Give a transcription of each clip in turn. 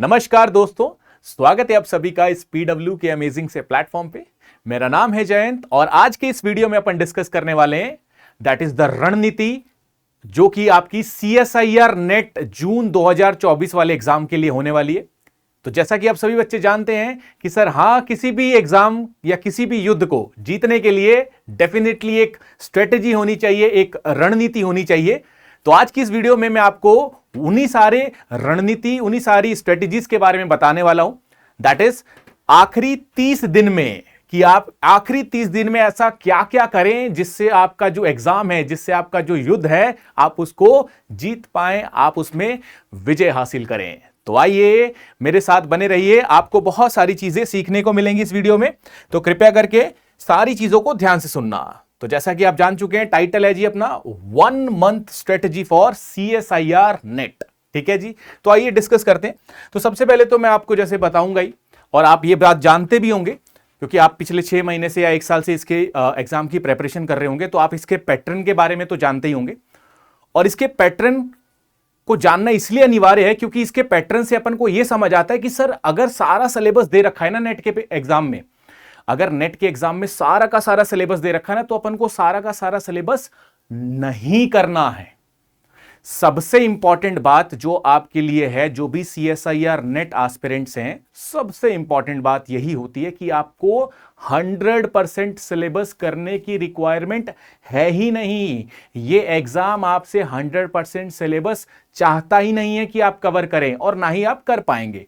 नमस्कार दोस्तों, स्वागत है आप सभी का इस पीडब्ल्यू के अमेजिंग से प्लेटफॉर्म पे। मेरा नाम है जयंत और आज के इस वीडियो में अपन डिस्कस करने वाले हैं दैट इज द रणनीति जो कि आपकी सीएसआईआर नेट जून 2024 वाले एग्जाम के लिए होने वाली है। तो जैसा कि आप सभी बच्चे जानते हैं कि सर किसी भी एग्जाम या किसी भी युद्ध को जीतने के लिए डेफिनेटली एक स्ट्रेटेजी होनी चाहिए, एक रणनीति होनी चाहिए। तो आज की इस वीडियो में मैं आपको उन्हीं सारे रणनीति, उन्हीं सारी स्ट्रेटेजीज के बारे में बताने वाला हूं। दैट इज आखिरी 30 दिन में कि आप आखिरी 30 दिन में ऐसा क्या क्या करें जिससे आपका जो एग्जाम है, जिससे आपका जो युद्ध है, आप उसको जीत पाएं, आप उसमें विजय हासिल करें। तो आइए मेरे साथ बने रहिए, आपको बहुत सारी चीजें सीखने को मिलेंगी इस वीडियो में। तो कृपया करके सारी चीजों को ध्यान से सुनना। तो जैसा कि आप जान चुके हैं, टाइटल है जी अपना 1 month strategy for CSIR net. ठीक है जी, तो आइए डिस्कस करते हैं। तो सबसे पहले तो मैं आपको जैसे बताऊंगा ही, और आप ये बात जानते भी होंगे क्योंकि आप पिछले 6 महीने से या 1 साल से इसके एग्जाम की प्रेपरेशन कर रहे होंगे, तो आप इसके पैटर्न के बारे में तो जानते ही होंगे। और इसके पैटर्न को जानना इसलिए अनिवार्य है क्योंकि इसके पैटर्न से अपन को यह समझ आता है कि सर अगर सारा सिलेबस दे रखा है ना नेट के एग्जाम में, अगर नेट के एग्जाम में सारा का सारा सिलेबस दे रखा है ना, तो अपन को सारा का सारा सिलेबस नहीं करना है। सबसे इंपॉर्टेंट बात जो आपके लिए है, जो भी सीएसआईआर नेट एस्पिरेंट्स हैं, सबसे इंपॉर्टेंट बात यही होती है कि आपको 100% सिलेबस करने की रिक्वायरमेंट है ही नहीं। ये एग्जाम आपसे 100% सिलेबस चाहता ही नहीं है कि आप कवर करें, और ना ही आप कर पाएंगे।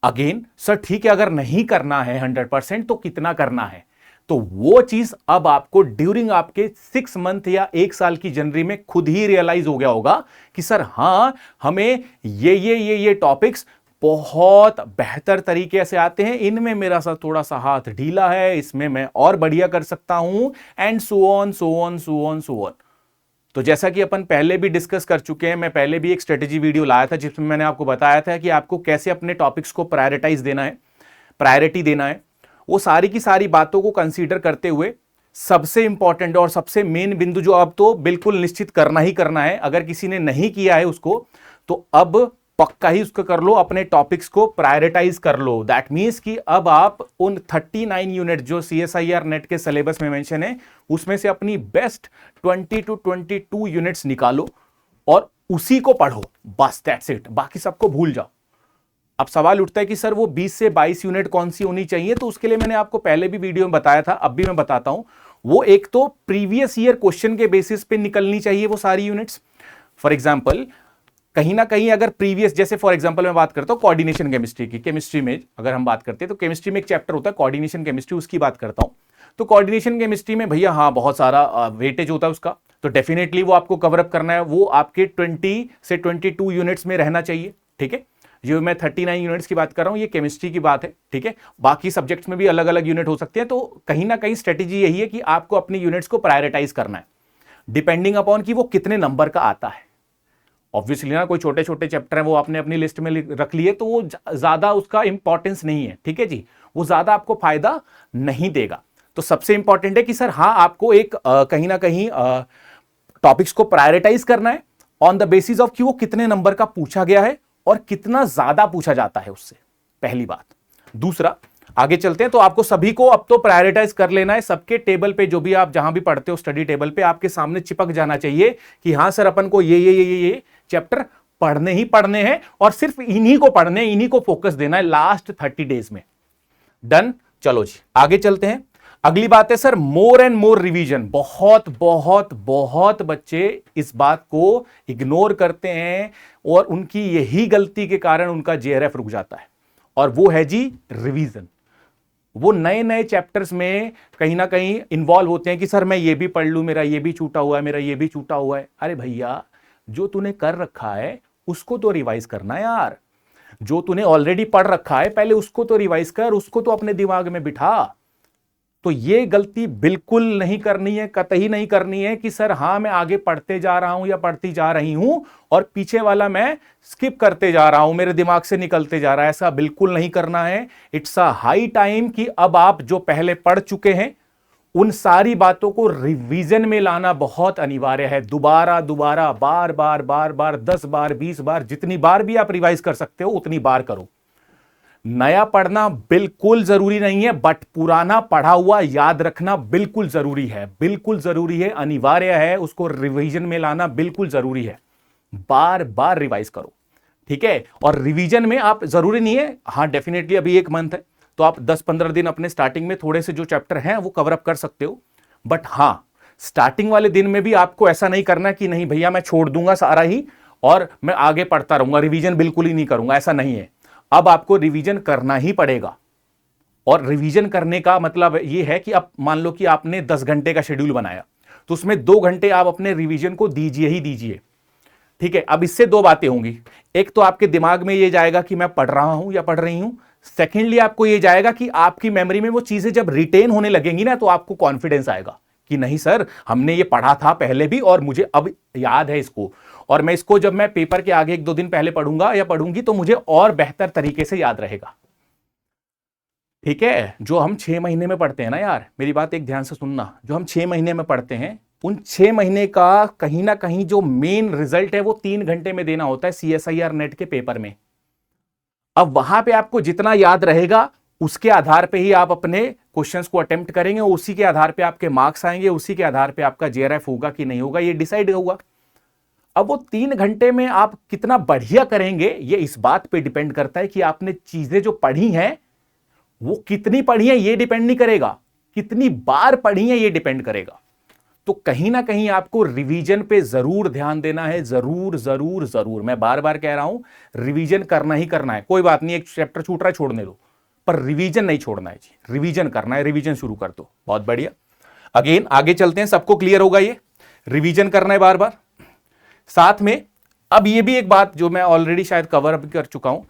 अगेन सर ठीक है, अगर नहीं करना है 100% तो कितना करना है? तो वो चीज अब आपको ड्यूरिंग आपके 6 मंथ या 1 साल की जर्नी में खुद ही रियलाइज हो गया होगा कि सर हमें ये टॉपिक्स बहुत बेहतर तरीके से आते हैं, इनमें मेरा सा थोड़ा सा हाथ ढीला है, इसमें मैं और बढ़िया कर सकता हूं, and so on so on so on so on. तो जैसा कि अपन पहले भी डिस्कस कर चुके हैं, मैं पहले भी एक स्ट्रेटेजी वीडियो लाया था जिसमें मैंने आपको बताया था कि आपको कैसे अपने टॉपिक्स को प्रायोरिटाइज देना है, प्रायोरिटी देना है। वो सारी की सारी बातों को कंसीडर करते हुए सबसे इंपॉर्टेंट और सबसे मेन बिंदु जो अब तो बिल्कुल निश्चित करना ही करना है, अगर किसी ने नहीं किया है उसको, तो अब पक्का ही उसको कर लो, अपने टॉपिक्स को प्रायोरिटाइज कर लो। दैट मींस कि अब आप उन 39 यूनिट जो सीएसआईआर नेट के सिलेबस में मेंशन है, उसमें से अपनी बेस्ट 20 to 22 यूनिट्स निकालो और उसी को पढ़ो, बस दैट्स इट। बाकी सबको भूल जाओ। अब सवाल उठता है कि सर वो 20 से 22 यूनिट कौन सी होनी चाहिए? तो उसके लिए मैंने आपको पहले भी वीडियो में बताया था, अब भी मैं बताता हूं। वो एक तो प्रीवियस ईयर क्वेश्चन के बेसिस पे निकलनी चाहिए वो सारी यूनिट्स। फॉर एग्जाम्पल कहीं ना कहीं अगर प्रीवियस, जैसे फॉर एग्जांपल मैं बात करता हूं कोऑर्डिनेशन केमिस्ट्री की, केमिस्ट्री में अगर हम बात करते हैं तो केमिस्ट्री में एक चैप्टर होता है कोऑर्डिनेशन केमिस्ट्री, उसकी बात करता हूं। तो कोऑर्डिनेशन केमिस्ट्री में भैया बहुत सारा वेटेज होता है उसका, तो डेफिनेटली वो आपको कवर अप करना है, वो आपके 20 से 22 यूनिट्स में रहना चाहिए। ठीक है, जो मैं 39 यूनिट्स की बात कर रहा हूं, ये केमिस्ट्री की बात है। ठीक है, बाकी सब्जेक्ट्स में भी अलग अलग यूनिट हो सकते हैं। तो कहीं ना कहीं स्ट्रेटेजी यही है कि आपको अपनी यूनिट्स को प्रायोरिटाइज करना है डिपेंडिंग अपॉन कि वो कितने नंबर का आता है। ऑब्वियसली ना, कोई छोटे छोटे चैप्टर हैं वो आपने अपनी लिस्ट में रख लिए तो वो ज्यादा उसका इंपॉर्टेंस नहीं है। ठीक है जी, वो ज्यादा आपको फायदा नहीं देगा। तो सबसे इंपॉर्टेंट है कि सर आपको एक कहीं ना कहीं टॉपिक्स को प्रायोरिटाइज करना है ऑन द बेसिस ऑफ कि वो कितने नंबर का पूछा गया है और कितना ज्यादा पूछा जाता है उससे, पहली बात। दूसरा, आगे चलते हैं। तो आपको सभी को अब तो प्रायोरिटाइज कर लेना है। सबके टेबल पे, जो भी आप जहां भी पढ़ते हो स्टडी टेबल पे, आपके सामने चिपक जाना चाहिए कि सर अपन को ये चैप्टर पढ़ने ही पढ़ने हैं और सिर्फ इन्हीं को पढ़ने, इन्हीं को फोकस देना है लास्ट 30 डेज में। डन, चलो जी आगे चलते हैं। अगली बात है sir more and more revision. बहुत बहुत बहुत बच्चे इस बात को इग्नोर करते हैं और उनकी यही गलती के कारण उनका जेआरएफ रुक जाता है, और वो है जी रिवीजन। वो नए नए चैप्टर्स में कहीं ना कहीं इन्वॉल्व होते हैं कि सर मैं ये भी पढ़ लूं, मेरा ये भी छूटा हुआ है, मेरा ये भी छूटा हुआ है। अरे भैया, जो तूने कर रखा है उसको तो रिवाइज करना है यार। जो तूने ऑलरेडी पढ़ रखा है पहले उसको तो रिवाइज कर, उसको तो अपने दिमाग में बिठा। तो ये गलती बिल्कुल नहीं करनी है, कतई नहीं करनी है कि सर मैं आगे पढ़ते जा रहा हूं या पढ़ती जा रही हूं और पीछे वाला मैं स्किप करते जा रहा हूं, मेरे दिमाग से निकलते जा रहा है। ऐसा बिल्कुल नहीं करना है। इट्स अ हाई टाइम कि अब आप जो पहले पढ़ चुके हैं उन सारी बातों को रिवीजन में लाना बहुत अनिवार्य है। दोबारा दोबारा, बार बार बार बार, 10 बार, 20 बार, जितनी बार भी आप रिवाइज कर सकते हो उतनी बार करो। नया पढ़ना बिल्कुल जरूरी नहीं है, बट पुराना पढ़ा हुआ याद रखना बिल्कुल जरूरी है, बिल्कुल जरूरी है, अनिवार्य है, उसको रिवीजन में लाना बिल्कुल जरूरी है। बार बार रिवाइज करो, ठीक है। और रिवीजन में आप, जरूरी नहीं है, हाँ डेफिनेटली अभी 1 मंथ है तो आप 10-15 दिन अपने स्टार्टिंग में थोड़े से जो चैप्टर हैं वो कवर अप कर सकते हो, बट हां स्टार्टिंग वाले दिन में भी आपको ऐसा नहीं करना कि नहीं भैया मैं छोड़ दूंगा सारा ही और मैं आगे पढ़ता रहूंगा, रिवीजन बिल्कुल ही नहीं करूंगा, ऐसा नहीं है। अब आपको रिवीजन करना ही पड़ेगा। और रिवीजन करने का मतलब यह है कि अब मान लो कि आपने 10 घंटे का शेड्यूल बनाया तो उसमें 2 घंटे आप अपने रिवीजन को दीजिए ही दीजिए, ठीक है। अब इससे 2 बातें होंगी, एक तो आपके दिमाग में यह जाएगा कि मैं पढ़ रहा हूं या पढ़ रही हूं, सेकेंडली आपको यह जाएगा कि आपकी मेमोरी में वो चीजें जब रिटेन होने लगेंगी ना तो आपको कॉन्फिडेंस आएगा कि नहीं सर हमने ये पढ़ा था पहले भी और मुझे अब याद है इसको, और मैं इसको जब मैं पेपर के आगे 1-2 दिन पहले पढ़ूंगा या पढ़ूंगी तो मुझे और बेहतर तरीके से याद रहेगा, ठीक है। जो हम 6 महीने में पढ़ते हैं ना यार, मेरी बात एक ध्यान से सुनना, जो हम 6 महीने में पढ़ते हैं उन 6 महीने का कहीं ना कहीं जो मेन रिजल्ट है वो 3 घंटे में देना होता है CSIR नेट के पेपर में। अब वहां पे आपको जितना याद रहेगा उसके आधार पे ही आप अपने क्वेश्चंस को अटेम्प्ट करेंगे, उसी के आधार पे आपके मार्क्स आएंगे, उसी के आधार पे आपका JRF होगा कि नहीं होगा, ये डिसाइड होगा। अब वो 3 घंटे में आप कितना बढ़िया करेंगे ये इस बात पे डिपेंड करता है कि आपने चीजें जो पढ़ी हैं वो कितनी पढ़ी है, ये डिपेंड नहीं करेगा, कितनी बार पढ़ी है ये डिपेंड करेगा। तो कहीं ना कहीं आपको रिवीजन पे जरूर ध्यान देना है, जरूर जरूर जरूर। मैं बार बार कह रहा हूं रिवीजन करना ही करना है, कोई बात नहीं एक चैप्टर छूट रहा है छोड़ने दो, पर रिवीजन नहीं छोड़ना है जी, रिवीजन करना है, रिवीजन शुरू कर दो, बहुत बढ़िया। अगेन आगे चलते हैं, सबको क्लियर होगा ये रिवीजन करना है बार बार। साथ में अब ये भी एक बात जो मैं ऑलरेडी शायद कवर अप कर चुका हूं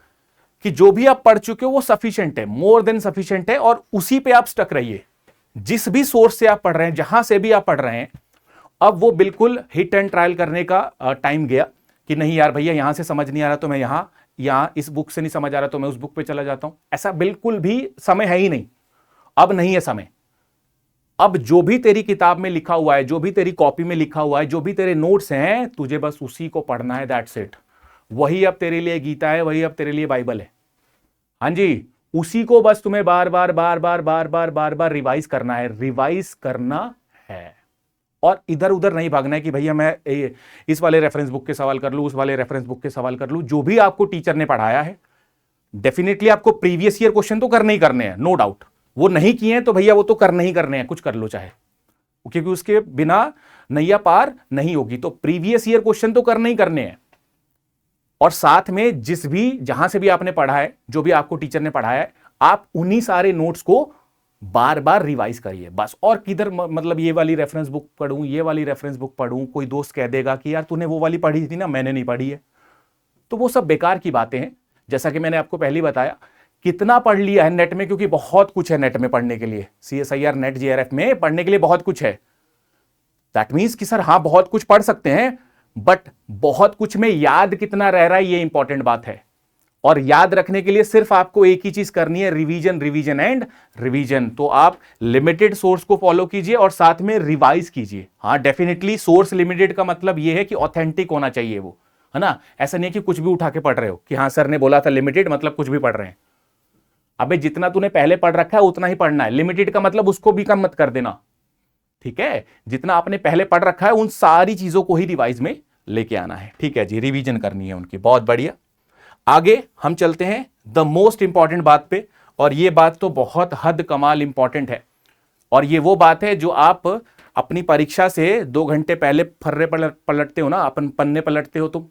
कि जो भी आप पढ़ चुके हो वो सफिशिएंट है, मोर देन सफिशिएंट है, और उसी पे आप स्टक रहिए। जिस भी सोर्स से आप पढ़ रहे हैं, जहां से भी आप पढ़ रहे हैं, अब वो बिल्कुल हिट एंड ट्रायल करने का टाइम गया कि नहीं यार भैया यहां से समझ नहीं आ रहा तो मैं यहां इस बुक से नहीं समझ आ रहा तो मैं उस बुक पे चला जाता हूं, ऐसा बिल्कुल भी समय है ही नहीं, अब नहीं है समय। अब जो भी तेरी किताब में लिखा हुआ है, जो भी तेरी कॉपी में लिखा हुआ है, जो भी तेरे नोट्स हैं, तुझे बस उसी को पढ़ना है, दैट्स इट। वही अब तेरे लिए गीता है, वही अब तेरे लिए बाइबल है, हाँ जी, उसी को बस तुम्हें बार बार बार बार बार बार बार बार रिवाइज करना है, रिवाइज करना है, और इधर उधर नहीं भागना है कि भैया मैं इस वाले रेफरेंस बुक के सवाल कर लूं, उस वाले रेफरेंस बुक के सवाल कर लूं। जो भी आपको टीचर ने पढ़ाया है डेफिनेटली आपको प्रीवियस ईयर क्वेश्चन तो करने ही करने हैं, नो डाउट। वो नहीं किए हैं तो भैया वो तो करने ही करने हैं, कुछ कर लो चाहे, क्योंकि उसके बिना नैया पार नहीं होगी। तो प्रीवियस ईयर क्वेश्चन तो करने ही करने हैं, और साथ में जिस भी जहां से भी आपने पढ़ा है, जो भी आपको टीचर ने पढ़ाया है, आप उन्हीं सारे नोट्स को बार बार रिवाइज करिए बस। और किधर मतलब ये वाली रेफरेंस बुक पढ़ूं, ये वाली रेफरेंस बुक पढ़ूं, कोई दोस्त कह देगा कि यार तूने वो वाली पढ़ी थी ना, मैंने नहीं पढ़ी है, तो वो सब बेकार की बातें हैं। जैसा कि मैंने आपको पहले ही बताया, कितना पढ़ लिया है नेट में, क्योंकि बहुत कुछ है नेट में पढ़ने के लिए, CSIR नेट JRF में पढ़ने के लिए बहुत कुछ है। दैट मीन्स कि सर हाँ बहुत कुछ पढ़ सकते हैं, बट बहुत कुछ में याद कितना रह रहा है ये इंपॉर्टेंट बात है। और याद रखने के लिए सिर्फ आपको एक ही चीज करनी है, रिवीजन रिवीजन एंड रिवीजन। तो आप लिमिटेड सोर्स को फॉलो कीजिए और साथ में रिवाइज कीजिए। हाँ डेफिनेटली सोर्स लिमिटेड का मतलब यह है कि ऑथेंटिक होना चाहिए वो, है ना। ऐसा नहीं है कि कुछ भी उठा के पढ़ रहे हो कि हाँ सर ने बोला था लिमिटेड मतलब कुछ भी पढ़ रहे हैं। अबे जितना तूने पहले पढ़ रखा है उतना ही पढ़ना है, लिमिटेड का मतलब उसको भी कम मत कर देना, ठीक है। जितना आपने पहले पढ़ रखा है उन सारी चीजों को ही रिवाइज में लेके आना है, ठीक है जी, रिवीजन करनी है उनकी, बहुत बढ़िया। आगे हम चलते हैं द मोस्ट इंपॉर्टेंट बात पे, और ये बात तो बहुत हद कमाल इंपॉर्टेंट है, और ये वो बात है जो आप अपनी परीक्षा से 2 घंटे पहले फर्रे पलटते हो ना, अपन पन्ने पलटते हो तुम,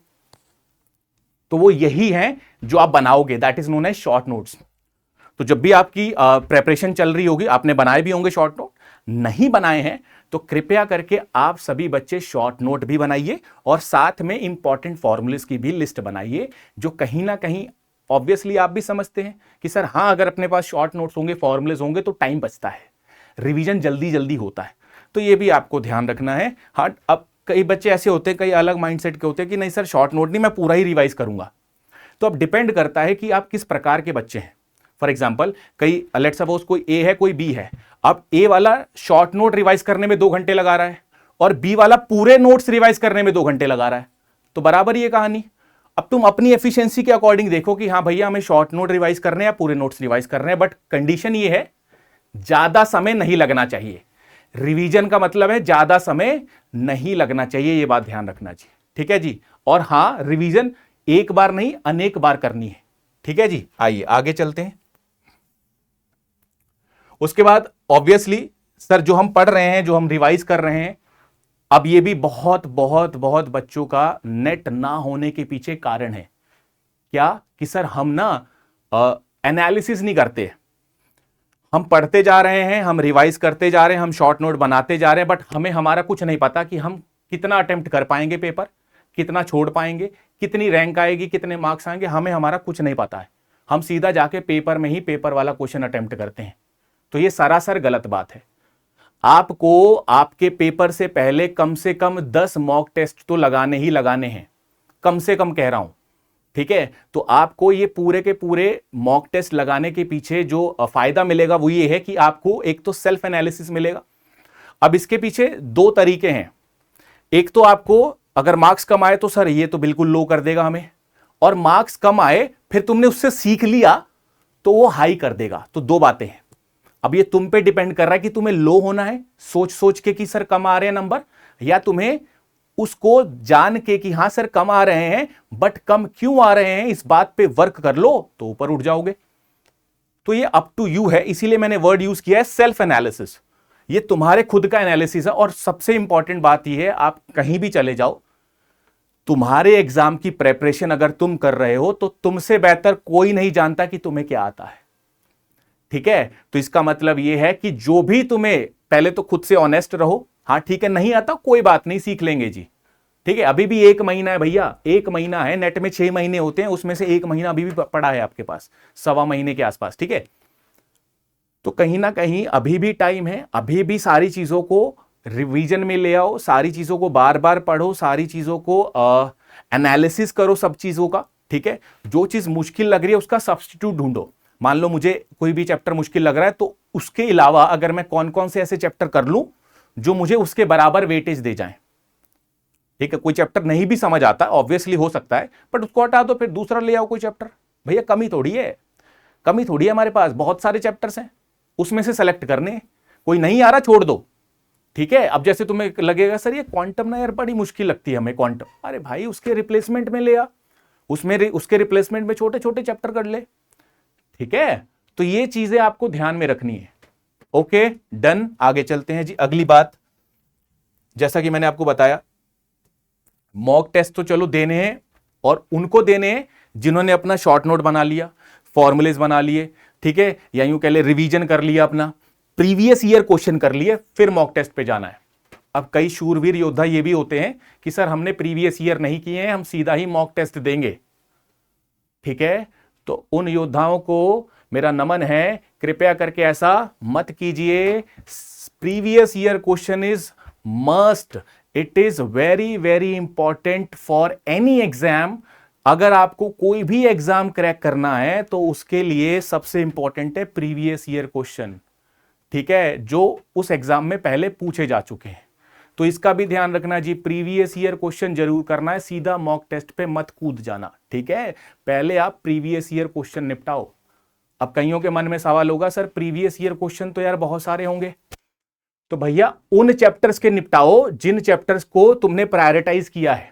तो वो यही है जो आप बनाओगे, that is known as short notes. तो जब भी आपकी प्रेपरेशन चल रही होगी, आपने बनाए भी होंगे शॉर्ट नोट, नहीं बनाए हैं तो कृपया करके आप सभी बच्चे शॉर्ट नोट भी बनाइए, और साथ में इंपॉर्टेंट फॉर्मूलेस की भी लिस्ट बनाइए, जो कहीं ना कहीं ऑब्वियसली आप भी समझते हैं कि सर हाँ अगर अपने पास शॉर्ट नोट्स होंगे, फॉर्मूलेस होंगे तो टाइम बचता है, रिवीजन जल्दी जल्दी होता है। तो ये भी आपको ध्यान रखना है। हाँ अब कई बच्चे ऐसे होते हैं, कई अलग माइंडसेट के होते हैं कि नहीं सर शॉर्ट नोट नहीं, मैं पूरा ही रिवाइज करूंगा। तो अब डिपेंड करता है कि आप किस प्रकार के बच्चे हैं। फॉर एग्जाम्पल कई लेट सपोज कोई ए है कोई बी है, अब ए वाला शॉर्ट नोट रिवाइज करने में 2 घंटे लगा रहा है और बी वाला पूरे नोट्स रिवाइज करने में 2 घंटे लगा रहा है, तो बराबर ये कहानी। अब तुम अपनी एफिशिएंसी के अकॉर्डिंग देखो कि हाँ भैया हमें शॉर्ट नोट रिवाइज करने हैं या पूरे नोट्स रिवाइज करने हैं, बट कंडीशन ये है ज्यादा समय नहीं लगना चाहिए। रिवीजन का मतलब है ज्यादा समय नहीं लगना चाहिए, ये बात ध्यान रखना चाहिए, ठीक है जी। और हां रिवीजन एक बार नहीं अनेक बार करनी है, ठीक है जी। आइए आगे चलते हैं। उसके बाद ऑब्वियसली सर जो हम पढ़ रहे हैं जो हम रिवाइज कर रहे हैं, अब ये भी बहुत बहुत बहुत बच्चों का नेट ना होने के पीछे कारण है क्या कि सर हम ना एनालिसिस नहीं करते, हम पढ़ते जा रहे हैं, हम रिवाइज करते जा रहे हैं, हम शॉर्ट नोट बनाते जा रहे हैं, बट हमें हमारा कुछ नहीं पता कि हम कितना अटेम्प्ट कर पाएंगे पेपर, कितना छोड़ पाएंगे, कितनी रैंक आएगी, कितने मार्क्स आएंगे, हमें हमारा कुछ नहीं पता है। हम सीधा जाके पेपर में ही पेपर वाला क्वेश्चन अटेम्प्ट करते हैं, तो ये सरासर गलत बात है। आपको आपके पेपर से पहले कम से कम 10 मॉक टेस्ट तो लगाने ही लगाने हैं, कम से कम कह रहा हूं, ठीक है। तो आपको ये पूरे के पूरे मॉक टेस्ट लगाने के पीछे जो फायदा मिलेगा वो ये है कि आपको एक तो सेल्फ एनालिसिस मिलेगा। अब इसके पीछे 2 तरीके हैं, एक तो आपको अगर मार्क्स कम आए तो सर ये तो बिल्कुल लो कर देगा हमें, और मार्क्स कम आए फिर तुमने उससे सीख लिया तो वो हाई कर देगा। तो 2 बातें हैं। अब ये तुम पे डिपेंड कर रहा है कि तुम्हें लो होना है सोच सोच के कि सर कम आ रहे हैं नंबर, या तुम्हें उसको जान के कि हां सर कम आ रहे हैं बट कम क्यों आ रहे हैं इस बात पे वर्क कर लो तो ऊपर उठ जाओगे। तो ये अप टू यू है, इसीलिए मैंने वर्ड यूज किया है सेल्फ एनालिसिस। ये तुम्हारे खुद का एनालिसिस है। और सबसे इंपॉर्टेंट बात यह है, आप कहीं भी चले जाओ, तुम्हारे एग्जाम की प्रेपरेशन अगर तुम कर रहे हो तो तुमसे बेहतर कोई नहीं जानता कि तुम्हें क्या आता है, ठीक है। तो इसका मतलब यह है कि जो भी तुम्हें, पहले तो खुद से ऑनेस्ट रहो, हाँ ठीक है नहीं आता कोई बात नहीं सीख लेंगे जी, ठीक है। अभी भी 1 महीना है भैया, 1 महीना है, नेट में 6 महीने होते हैं, उसमें से 1 महीना अभी भी पड़ा है आपके पास, 1.25 महीने के आसपास, ठीक है। तो कहीं ना कहीं अभी भी टाइम है, अभी भी सारी चीजों को रिवीजन में ले आओ, सारी चीजों को बार बार पढ़ो, सारी चीजों को एनालिसिस करो सब चीजों का, ठीक है। जो चीज मुश्किल लग रही है उसका सब्स्टिट्यूट ढूंढो। मान लो मुझे कोई भी चैप्टर मुश्किल लग रहा है तो उसके अलावा अगर मैं कौन कौन से ऐसे चैप्टर कर लूं जो मुझे उसके बराबर वेटेज दे जाएं, ठीक है। कोई चैप्टर नहीं भी समझ आता ऑब्वियसली हो सकता है, बट उसको हटा दो, फिर दूसरा ले आओ कोई चैप्टर। भैया कमी थोड़ी है, कमी थोड़ी है, हमारे पास बहुत सारे चैप्टर्स हैं, उसमें से सेलेक्ट करने, कोई नहीं आ रहा छोड़ दो, ठीक है। अब जैसे तुम्हें लगेगा सर ये क्वांटम ना यार बड़ी मुश्किल लगती है हमें क्वांटम, अरे भाई उसके रिप्लेसमेंट में ले आ, उसके रिप्लेसमेंट में छोटे छोटे चैप्टर कर ले, ठीक है। तो ये चीजें आपको ध्यान में रखनी है। ओके डन, आगे चलते हैं जी। अगली बात, जैसा कि मैंने आपको बताया मॉक टेस्ट तो चलो देने हैं, और उनको देने हैं जिन्होंने अपना शॉर्ट नोट बना लिया, फॉर्मुलेज बना लिए, ठीक है, या यूं कह ले रिवीजन कर लिया, अपना प्रीवियस ईयर क्वेश्चन कर लिए, फिर मॉक टेस्ट पे जाना है। अब कई शूरवीर योद्धा ये भी होते हैं कि सर हमने प्रीवियस ईयर नहीं किए हैं, हम सीधा ही मॉक टेस्ट देंगे, ठीक है। तो उन योद्धाओं को मेरा नमन है, कृपया करके ऐसा मत कीजिए। Previous year question is must, it is very very important for any exam. अगर आपको कोई भी एग्जाम क्रैक करना है तो उसके लिए सबसे इंपॉर्टेंट है प्रीवियस ईयर क्वेश्चन, ठीक है, जो उस एग्जाम में पहले पूछे जा चुके हैं। तो इसका भी ध्यान रखना जी, प्रीवियस ईयर क्वेश्चन जरूर करना है, सीधा मॉक टेस्ट पे मत कूद जाना, ठीक है। पहले आप प्रीवियस ईयर क्वेश्चन निपटाओ। अब कईयों के मन में सवाल होगा सर प्रीवियस ईयर क्वेश्चन तो यार बहुत सारे होंगे, तो भैया उन चैप्टर्स के निपटाओ जिन चैप्टर्स को तुमने प्रायोरिटाइज किया है।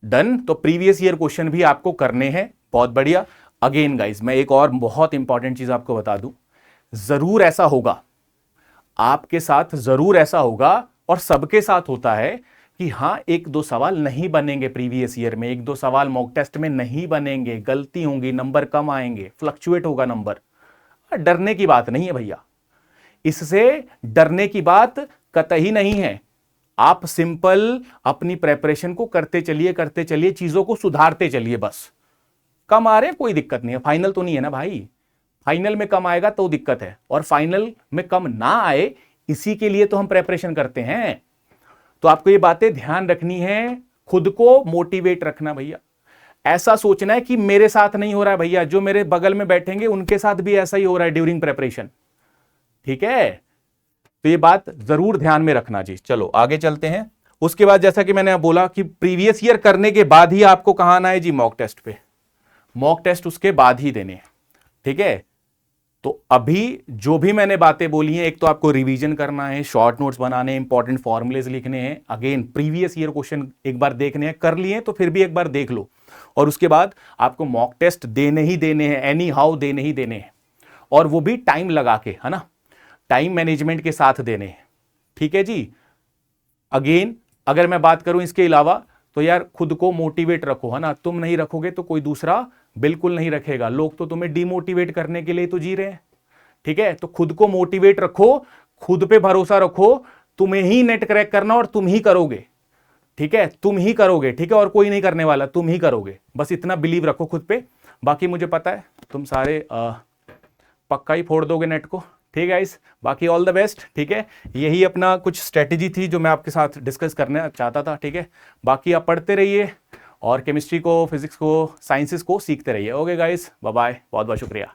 डन, तो प्रीवियस ईयर क्वेश्चन भी आपको करने हैं, बहुत बढ़िया। अगेन गाइज मैं एक और बहुत इंपॉर्टेंट चीज आपको बता दूं, जरूर ऐसा होगा आपके साथ, जरूर ऐसा होगा और सबके साथ होता है कि हाँ 1-2 सवाल नहीं बनेंगे प्रीवियस ईयर में, 1-2 सवाल मॉक टेस्ट में नहीं बनेंगे, गलती होंगी, नंबर कम आएंगे, फ्लक्चुएट होगा नंबर। डरने की बात नहीं है भैया, इससे डरने की बात कतई नहीं है। आप सिंपल अपनी प्रेपरेशन को करते चलिए, चीजों को सुधारते चलिए, बस। कम आ रहे कोई दिक्कत नहीं है, फाइनल तो नहीं है ना भाई, फाइनल में कम आएगा तो दिक्कत है, और फाइनल में कम ना आए इसी के लिए तो हम प्रेपरेशन करते हैं। तो आपको ये बातें ध्यान रखनी है, खुद को मोटिवेट रखना भैया। ऐसा सोचना है कि मेरे साथ नहीं हो रहा है भैया, जो मेरे बगल में बैठेंगे उनके साथ भी ऐसा ही हो रहा है ड्यूरिंग प्रेपरेशन। ठीक है, तो ये बात जरूर ध्यान में रखना जी। चलो आगे चलते हैं। उसके बाद जैसा कि मैंने बोला कि प्रीवियस ईयर करने के बाद ही आपको कहां आना है जी, मॉक टेस्ट पे। मॉक टेस्ट उसके बाद ही देने हैं। ठीक है, तो अभी जो भी मैंने बातें बोली हैं, एक तो आपको रिवीजन करना है, शॉर्ट नोट्स बनाने हैं, इंपॉर्टेंट फॉर्मुलेज लिखने हैं, अगेन प्रीवियस ईयर क्वेश्चन एक बार देखने हैं, कर लिए तो फिर भी एक बार देख लो, और उसके बाद आपको मॉक टेस्ट देने ही देने हैं, एनी हाउ देने ही देने हैं, और वो भी टाइम लगा के, है ना, टाइम मैनेजमेंट के साथ देने हैं। ठीक है जी। अगेन अगर मैं बात करूं इसके अलावा, तो यार खुद को मोटिवेट रखो, है ना, तुम नहीं रखोगे तो कोई दूसरा बिल्कुल नहीं रखेगा। लोग तो तुम्हें डिमोटिवेट करने के लिए तो जी रहे हैं। ठीक है, तो खुद को मोटिवेट रखो, खुद पे भरोसा रखो, तुम्हें ही नेट क्रैक करना और तुम ही करोगे। ठीक है, तुम ही करोगे। ठीक है, और कोई नहीं करने वाला, तुम ही करोगे, बस इतना बिलीव रखो खुद पे। बाकी मुझे पता है तुम सारे पक्का ही फोड़ दोगे नेट को। ठीक है गाइस, बाकी ऑल द बेस्ट। ठीक है, यही अपना कुछ स्ट्रेटेजी थी जो मैं आपके साथ डिस्कस करना चाहता था। ठीक है, बाकी आप पढ़ते रहिए और केमिस्ट्री को, फिजिक्स को, साइंसेस को सीखते रहिए। ओके गाइस, बाय बाय, बहुत बहुत शुक्रिया।